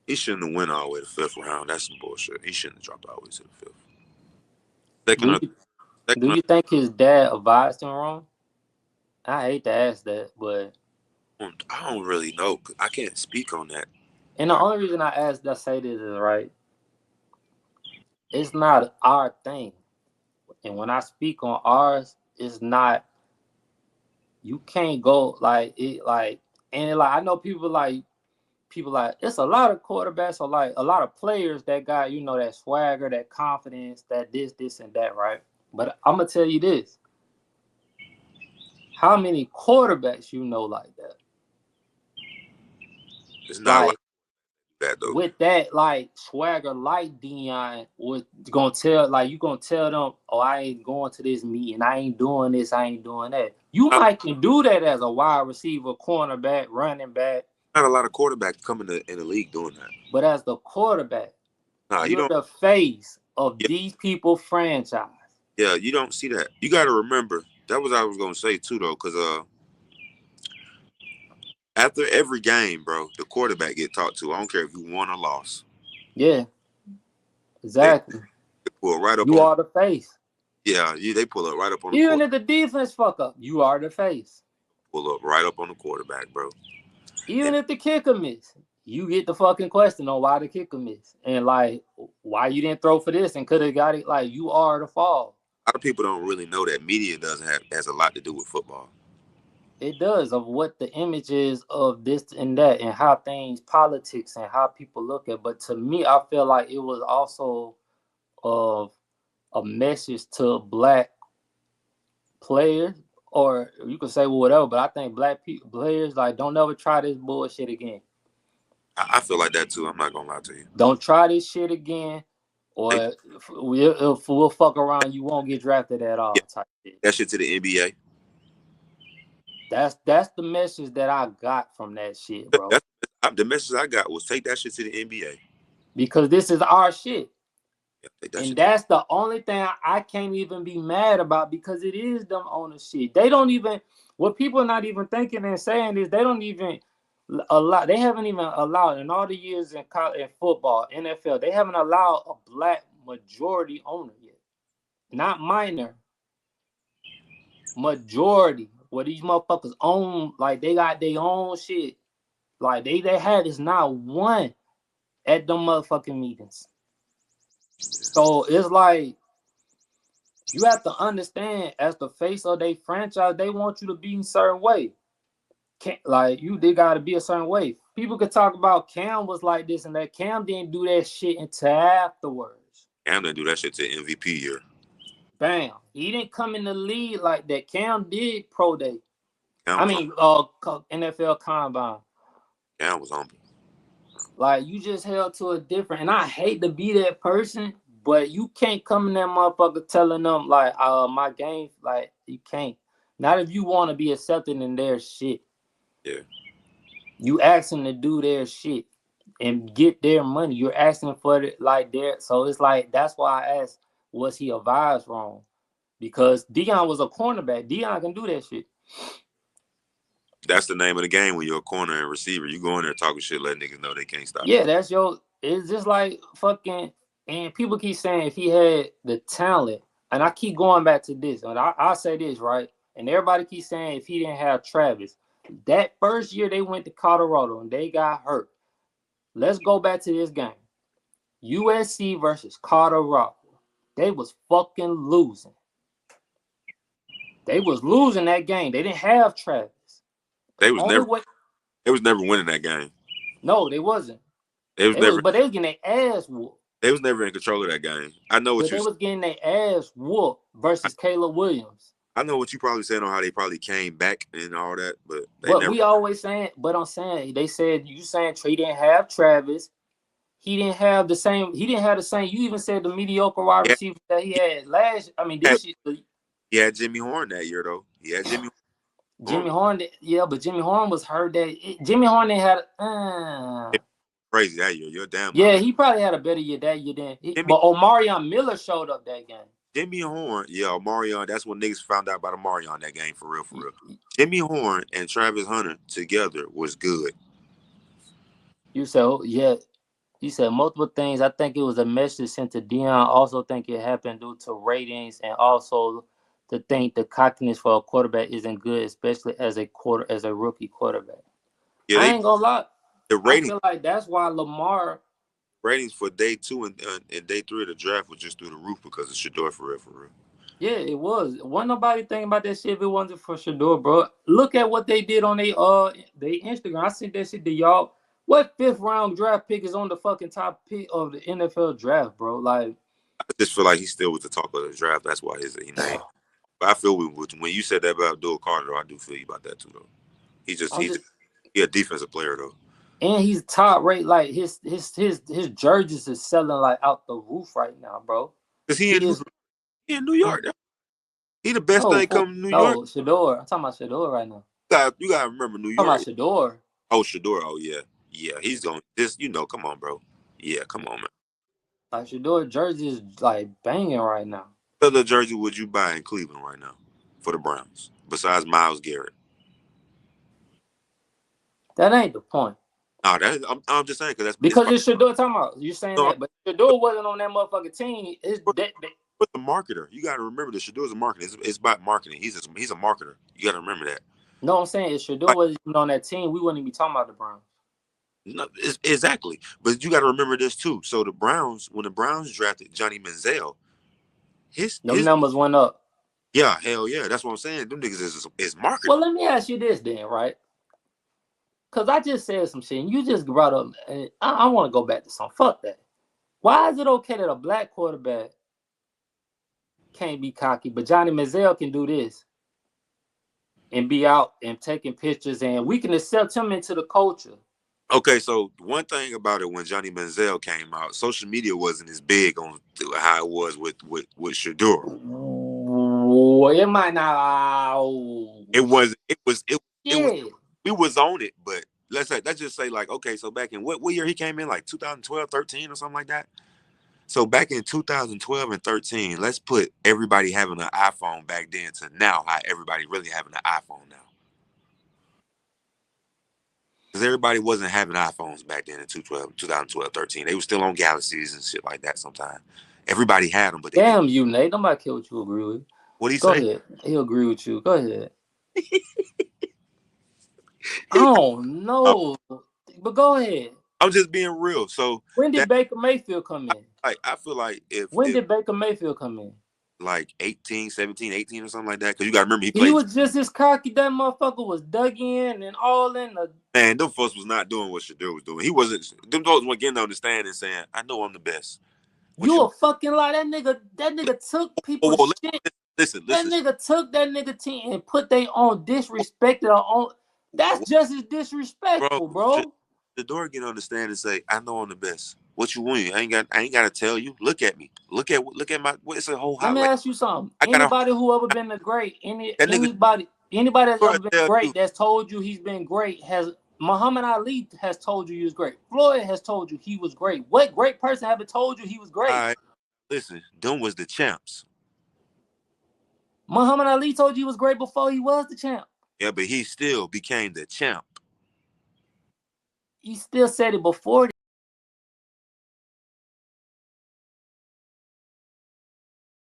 He shouldn't have went all the way to the 5th round. That's some bullshit. He shouldn't have dropped all the way to the fifth. Second, Do or, you second, do you think his dad advised him wrong? I hate to ask that, but I don't really know. I can't speak on that. and the Like, only reason I ask that say this is right. It's not our thing, and when I speak on ours, it's not. You can't go like it like and like I know people like it's a lot of quarterbacks or like a lot of players that got that swagger, that confidence, that this and that, right? But I'm gonna tell you this: how many quarterbacks like that? it's not a lot Like of that though. with that like swagger, like Dion was gonna tell like you gonna tell them, oh, I ain't going to this meeting, I ain't doing this, I ain't doing that. You Not, might can do that as a wide receiver, cornerback, running back, not a lot of quarterbacks coming in the league doing that. but as the quarterback, Nah, you you're don't. the face of Yeah, these people franchise. yeah, you don't see that. You got to remember that was I was gonna say too though, because after every game, bro, the quarterback get talked to. I don't care if you won or lost. Yeah, They exactly. pull right up You on. are the face. Yeah, they pull up right up on the Even court. if the defense fuck up, you are the face. Pull up right up on the quarterback, bro. Even And if the kicker miss, you get the fucking question on why the kicker miss and like why you didn't throw for this and could have got it. Like you are the fall. a lot of people don't really know that media doesn't have has a lot to do with football. It does of what the image is of this and that and how things politics and how people look at. But to me, I feel like it was also of a message to black players, or you can say well, whatever. But I think black people players like don't ever try this bullshit again. I feel like that too. I'm not gonna lie to you. Don't try this shit again, They or if we'll fuck around, you won't get drafted at yeah, all. Type shit. that shit to the NBA. That's the message that I got from that shit, bro. That's the message I got was take that shit to the NBA. Because this is our shit. Yeah, take that And shit. To, that's the only thing I can't even be mad about because it is them owners shit. They don't even what people are not even thinking and saying is they don't even allow. They haven't even allowed in all the years in college, in football, NFL. They haven't allowed a black majority owner yet. Not minor, majority. Where these motherfuckers own, like they got their own shit. Like they had is not one at them motherfucking meetings. So it's like you have to understand as the face of their franchise, they want you to be a certain way. Can't, like they gotta be a certain way. People could talk about Cam was like this and that. Cam didn't do that shit until afterwards. I'm gonna do that shit to MVP year. Bam. He didn't come in the league like that. Cam did pro day. Cam I was on. mean, NFL combine. Cam was humble. Like you just held to a different. And I hate to be that person, but you can't come in that motherfucker telling them like, my game, like you can't. Not if you want to be accepted in their shit. Yeah, You ask them to do their shit and get their money. You're asking for it like their. So it's like that's why I asked, was he advised wrong? Because Dion was a cornerback. Dion can do that shit. that's the name of the game when you're a corner and receiver. You go in there talking shit, letting niggas know they can't stop you. Yeah, that's your. It's just like fucking. And people keep saying if he had the talent, and I keep going back to this, and I say this right, and everybody keeps saying if he didn't have Travis, that first year they went to Colorado and they got hurt. Let's go back to this game. USC versus Colorado. They was fucking losing. They was losing that game. They didn't have Travis. The They was only never. way, They was never winning that game. no, they wasn't. They was never. But they was getting their ass whooped. They was never in control of that game. I know what But you. they was getting their ass whooped versus Caleb Williams. I know what you probably said on how they probably came back and all that, but they But never. we always saying, but I'm saying they said you saying Trey didn't have Travis. He didn't have the same. He didn't have the same. You even said the mediocre wide Yeah, receiver that he had last. I mean, he had, this year. he had Jimmy Horn that year though. He had Jimmy Horn. Jimmy Horn, yeah, but Jimmy Horn was hurt. Jimmy Horn didn't had. Crazy that year. You're damn Yeah, right. he probably had a better year that year than. Jimmy But Omarion Miller showed up that game. Jimmy Horn, yeah, Omarion. That's when niggas found out about Omarion that game for real, for real. Jimmy Horn and Travis Hunter together was good. You said, oh, yeah. He said multiple things. I think it was a message sent to Dion. Also think it happened due to ratings and also to think the cockiness for a quarterback isn't good, especially as a rookie quarterback. Yeah, I ain't gonna lie. the I ratings feel like that's why Lamar. for day 2 and day 3 of the draft was just through the roof because of Shedeur for real, for real. Yeah, it was. Wasn't nobody thinking about that shit if it wasn't for Shedeur, bro. Look at what they did on they Instagram. I sent that shit to y'all. What 5th round draft pick is on the fucking top pick of the NFL draft, bro? Like, I just feel like he still was the talk of the draft. That's why his name. But I feel when you said that about Abdul Carter, though, I do feel you about that too, though. I'm just He a defensive player though. and he's top rate. Like his jerseys is selling like out the roof right now, bro. Cause He is he in New York. He the best thing coming to New York. no Shedeur. I'm talking about Shedeur right now. You gotta remember New I'm York. talking about Shedeur. Oh, Shedeur. Oh yeah, yeah. He's going this. Come on, bro. Yeah, come on, man. Like Shedeur jersey is like banging right now. What other jersey would you buy in Cleveland right now for the Browns besides Myles Garrett? That ain't the point. No, I'm just saying because Because it's Shedeur talking about. You're saying no, that, but Shedeur wasn't on that motherfucking team. It's that. But the marketer, you got to remember that Shedeur is a marketer. It's about marketing. He's a marketer. You got to remember that. No, I'm saying if Shedeur Like, wasn't on that team, we wouldn't even be talking about the Browns. no, exactly. But you got to remember this too. So when the Browns drafted Johnny Manziel, his numbers went up. Yeah, hell yeah. That's what I'm saying. Them niggas is marketing. Well, let me ask you this then, right? Because I just said some shit, and you just brought up, and I want to go back to some. Fuck that. Why is it okay that a black quarterback can't be cocky, but Johnny Manziel can do this and be out and taking pictures, and we can accept him into the culture? Okay, so one thing about it, when Johnny Manziel came out, social media wasn't as big on how it was with Shedeur. Well, it might not. It was it was Yeah. we was on it, but let's just say like, okay, so back in what year he came in, like 2012, 13 or something like that. So back in 2012 and 13, let's put everybody having an iPhone back then to now, how everybody really having an iPhone now. Because everybody wasn't having iPhones back then in 2012, 13. They were still on Galaxies and shit like that sometimes. Everybody had them, but they didn't. Damn you, Nate. Nobody care what you agree with. What do you Go say? ahead. He'll agree with you. Go ahead. I don't know. But go ahead. I'm just being real. So When did Baker Mayfield come in? I feel like if did Baker Mayfield come in? Like 18, 17, 18 or something like that. Because you got to remember He was just as cocky. That motherfucker was dug in and all in the. Man, them folks was not doing what Shedeur was doing. He wasn't. Them folks weren't getting on the stand and saying, "I know I'm the best." You a fucking lie. That nigga took people's shit. Listen. That nigga took that nigga team and put they on disrespected on. That's just as disrespectful, bro. Shedeur get on the stand and say, "I know I'm the best." What you want? I ain't got to tell you. Look at me. Look at my. It's a whole highlight. Let me ask you something. Anybody who ever been the great, anybody that's ever been great that's told you he's been great has. Muhammad Ali has told you he was great. Floyd has told you he was great. What great person haven't told you he was great? All right. Listen, them was the champs. Muhammad Ali told you he was great before he was the champ. Yeah, but he still became the champ. He still said it before